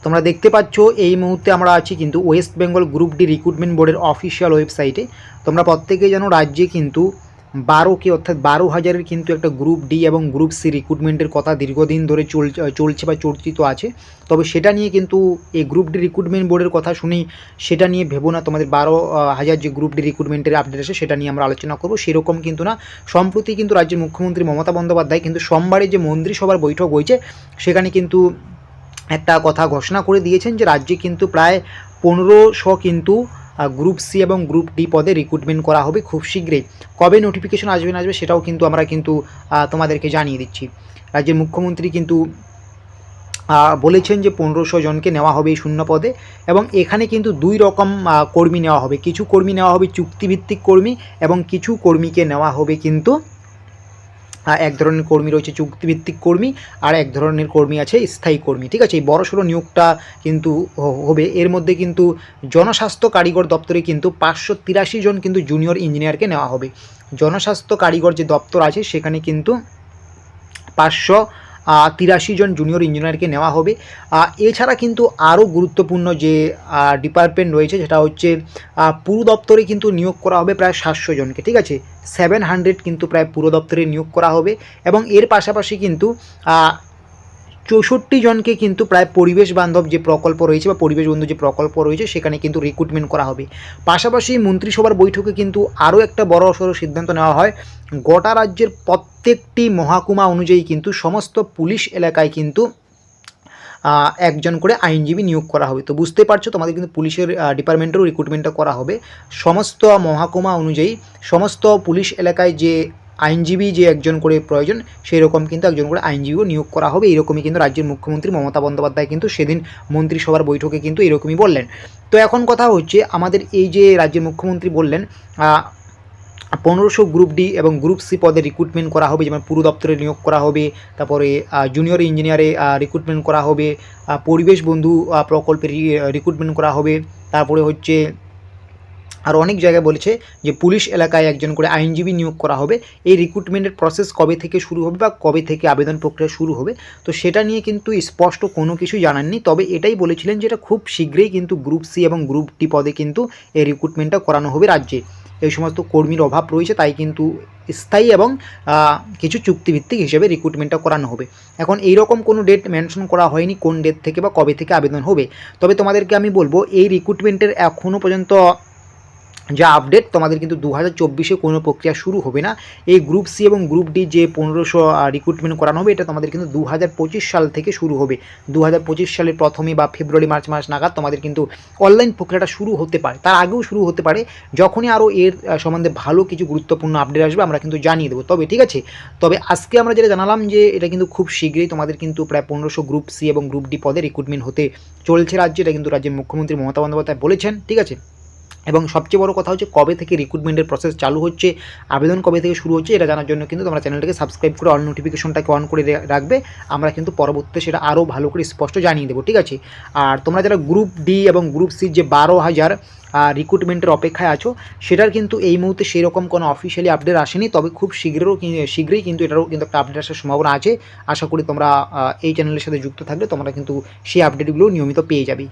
তোমরা দেখতে পাচ্ছ এই মুহূর্তে আমরা আছি কিন্তু West Bengal group D recruitment বোর্ডের অফিসিয়াল ওয়েবসাইটে। তোমরা প্রত্যেকেই জানো রাজ্যে কিন্তু 12কে অর্থাৎ 12,000-এর কিন্তু একটা গ্রুপ ডি এবং গ্রুপ সি রিক্রুটমেন্টের কথা দীর্ঘদিন ধরে চলছে বা চর্চিত আছে। তবে সেটা নিয়ে কিন্তু এই গ্রুপ ডি রিক্রুটমেন্ট বোর্ডের কথা শুনেই সেটা নিয়ে ভেবো না, তোমাদের 12,000 যে গ্রুপ ডি রিক্রুটমেন্টের আপডেট আছে সেটা নিয়ে আমরা আলোচনা করবো, সেরকম কিন্তু না। সম্প্রতি কিন্তু রাজ্যের মুখ্যমন্ত্রী মমতা বন্দ্যোপাধ্যায় কিন্তু সোমবারে যে মন্ত্রিসভার বৈঠক হয়েছে সেখানে কিন্তু একটা কথা ঘোষণা করে দিয়েছেন যে রাজ্যে কিন্তু প্রায় 1500 কিন্তু গ্রুপ সি এবং গ্রুপ ডি পদে রিক্রুটমেন্ট করা হবে খুব শীঘ্রই। কবে নোটিফিকেশন আসবে না আসবে সেটাও কিন্তু আমরা কিন্তু তোমাদেরকে জানিয়ে দিচ্ছি। রাজ্যের মুখ্যমন্ত্রী কিন্তু বলেছেন যে 1500 জনকে নেওয়া হবে এই শূন্য পদে, এবং এখানে কিন্তু দুই রকম কর্মী নেওয়া হবে। কিছু কর্মী নেওয়া হবে চুক্তিভিত্তিক কর্মী এবং কিছু কর্মীকে নেওয়া হবে কিন্তু এক ধরনের কর্মী রয়েছে চুক্তিভিত্তিক কর্মী, আর এক ধরনের কর্মী আছে স্থায়ী কর্মী। ঠিক আছে, এই বড়সড় নিয়োগটা কিন্তু হবে। এর মধ্যে কিন্তু জনস্বাস্থ্য কারিগর দপ্তরে কিন্তু 583 জন কিন্তু জুনিয়র ইঞ্জিনিয়ারকে নেওয়া হবে। জনস্বাস্থ্য কারিগর যে দপ্তর আছে সেখানে কিন্তু 583 জন জুনিয়র ইঞ্জিনিয়ারকে নেওয়া হবে। এছাড়া কিন্তু আরও গুরুত্বপূর্ণ যে ডিপার্টমেন্ট রয়েছে সেটা হচ্ছে পুর দপ্তরে কিন্তু নিয়োগ করা হবে প্রায় 700 জনকে। ঠিক আছে, 700 কিন্তু প্রায় পুর দপ্তরে নিয়োগ করা হবে, এবং এর পাশাপাশি কিন্তু 64 জনকে কিন্তু প্রায় পরিবেশ বান্ধব যে প্রকল্প রয়েছে বা পরিবেশ বন্ধু যে প্রকল্প রয়েছে সেখানে কিন্তু রিক্রুটমেন্ট করা হবে। পাশাপাশি মন্ত্রিসভার বৈঠকে কিন্তু আরও একটা বড়সড় সিদ্ধান্ত নেওয়া হয়। গোটা রাজ্যের প্রত্যেকটি মহকুমা অনুযায়ী কিন্তু সমস্ত পুলিশ এলাকায় কিন্তু একজন করে আইনজীবী নিয়োগ করা হবে। তো বুঝতে পারছো তোমাদের কিন্তু পুলিশের ডিপার্টমেন্টেরও রিক্রুটমেন্টটা করা হবে। সমস্ত মহকুমা অনুযায়ী সমস্ত পুলিশ এলাকায় যে আইনজীবী যে একজন করে প্রয়োজন সেই রকম কিন্তু একজন করে আইনজীবীও নিয়োগ করা হবে। এরকমই কিন্তু রাজ্যের মুখ্যমন্ত্রী মমতা বন্দ্যোপাধ্যায় কিন্তু সেদিন মন্ত্রিসভার বৈঠকে কিন্তু এরকমই বললেন। তো এখন কথা হচ্ছে আমাদের এই যে রাজ্যের মুখ্যমন্ত্রী বললেন 1500 গ্রুপ ডি এবং গ্রুপ সি পদে রিক্রুটমেন্ট করা হবে, যেমন পুর দপ্তরে নিয়োগ করা হবে, তারপরে জুনিয়র ইঞ্জিনিয়ারে রিক্রুটমেন্ট করা হবে, পরিবেশ বন্ধু প্রকল্পে রিক্রুটমেন্ট করা হবে, তারপরে হচ্ছে আর অনেক জায়গায় বলেছে যে পুলিশ এলাকায় একজন করে আইনজীবী নিয়োগ করা হবে। এই রিক্রুটমেন্টের প্রসেস কবে থেকে শুরু হবে বা কবে থেকে আবেদন প্রক্রিয়া শুরু হবে তো সেটা নিয়ে কিন্তু স্পষ্ট কোনো কিছুই জানাননি। তবে এটাই বলেছিলেন যে এটা খুব শীঘ্রই কিন্তু গ্রুপ সি এবং গ্রুপ ডি পদে কিন্তু এই রিক্রুটমেন্টটা করানো হবে রাজ্যে। এই সমস্ত কর্মীর অভাব রয়েছে, তাই কিন্তু স্থায়ী এবং কিছু চুক্তিভিত্তিক হিসেবে রিক্রুটমেন্টটা করানো হবে। এখন এইরকম কোনো ডেট মেনশন করা হয়নি কোন ডেট থেকে বা কবে থেকে আবেদন হবে। তবে তোমাদেরকে আমি বলবো এই রিক্রুটমেন্টের এখনও পর্যন্ত যা আপডেট, তোমাদের কিন্তু 2024-এ কোনো প্রক্রিয়া শুরু হবে না। এই গ্রুপ সি এবং গ্রুপ ডি যে 1500 রিক্রুটমেন্ট করানো হবে এটা তোমাদের কিন্তু 2025 সাল থেকে শুরু হবে। 2025 সালের প্রথমে বা ফেব্রুয়ারি মার্চ মাস নাগাদ তোমাদের কিন্তু অনলাইন প্রক্রিয়াটা শুরু হতে পারে, তার আগেও শুরু হতে পারে। যখনই আরও এর সম্বন্ধে ভালো কিছু গুরুত্বপূর্ণ আপডেট আসবে আমরা কিন্তু জানিয়ে দেবো। তবে ঠিক আছে, তবে আজকে আমরা যেটা জানালাম যে এটা কিন্তু খুব শীঘ্রই তোমাদের কিন্তু প্রায় 1500 গ্রুপ সি এবং গ্রুপ ডি পদে রিক্রুটমেন্ট হতে চলছে রাজ্যে। এটা কিন্তু রাজ্যের মুখ্যমন্ত্রী মমতা বন্দ্যোপাধ্যায় বলেছেন। ঠিক আছে, এবং সবচেয়ে বড় কথা হচ্ছে কবে থেকে রিক্রুটমেন্টের প্রসেস চালু হচ্ছে, আবেদন কবে থেকে শুরু হচ্ছে, এটা জানার জন্য কিন্তু তোমরা চ্যানেলটাকে সাবস্ক্রাইব করে অল নোটিফিকেশনটাকে অন করে রাখবে। আমরা কিন্তু পরবর্তীতে সেটা আরও ভালো করে স্পষ্ট জানিয়ে দেবো। ঠিক আছে, আর তোমরা যারা গ্রুপ ডি এবং গ্রুপ সি যে 12,000 রিক্রুটমেন্টের অপেক্ষায় আছো সেটার কিন্তু এই মুহূর্তে সেরকম কোনো অফিসিয়ালি আপডেট আসেনি। তবে খুব শীঘ্রই কিন্তু এটারও কিন্তু একটা আপডেট আসার সম্ভাবনা আছে। আশা করি তোমরা এই চ্যানেলের সাথে যুক্ত থাকলে তোমরা কিন্তু সেই আপডেটগুলো নিয়মিত পেয়ে যাবে।